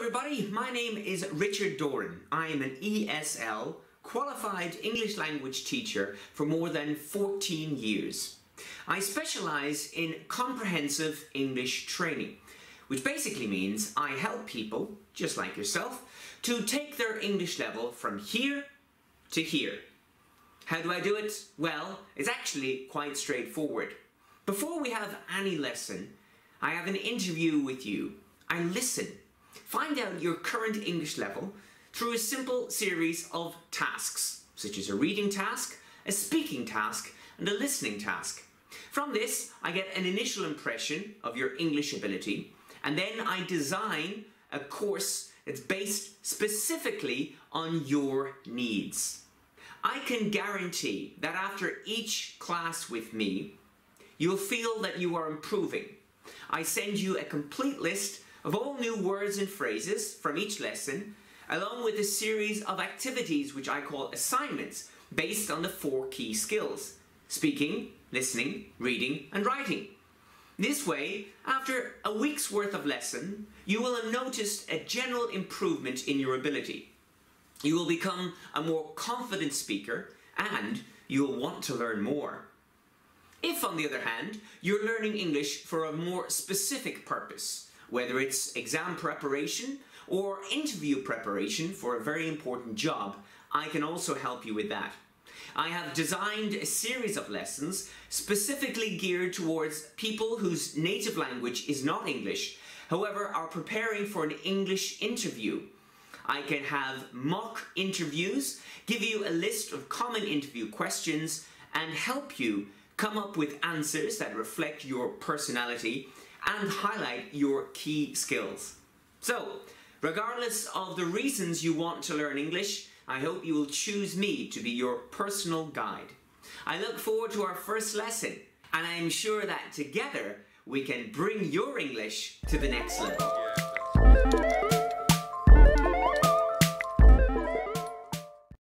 everybody, my name is Richard Doran. I am an ESL, qualified English language teacher for more than 14 years. I specialise in comprehensive English training, which basically means I help people, just like yourself, to take their English level from here to here. How do I do it? Well, it's actually quite straightforward. Before we have any lesson, I have an interview with you. I listen. Find out your current English level through a simple series of tasks, such as a reading task, a speaking task, and a listening task. From this, I get an initial impression of your English ability, and then I design a course that's based specifically on your needs. I can guarantee that after each class with me, you'll feel that you are improving. I send you a complete list of all new words and phrases from each lesson, along with a series of activities which I call assignments, based on the 4 key skills: speaking, listening, reading, and writing. This way, after a week's worth of lesson, you will have noticed a general improvement in your ability. You will become a more confident speaker, and you will want to learn more. If, on the other hand, you're learning English for a more specific purpose, whether it's exam preparation or interview preparation for a very important job, I can also help you with that. I have designed a series of lessons specifically geared towards people whose native language is not English, however are preparing for an English interview. I can have mock interviews, give you a list of common interview questions, and help you come up with answers that reflect your personality and highlight your key skills. So, regardless of the reasons you want to learn English, I hope you will choose me to be your personal guide. I look forward to our first lesson, and I am sure that together we can bring your English to the next level.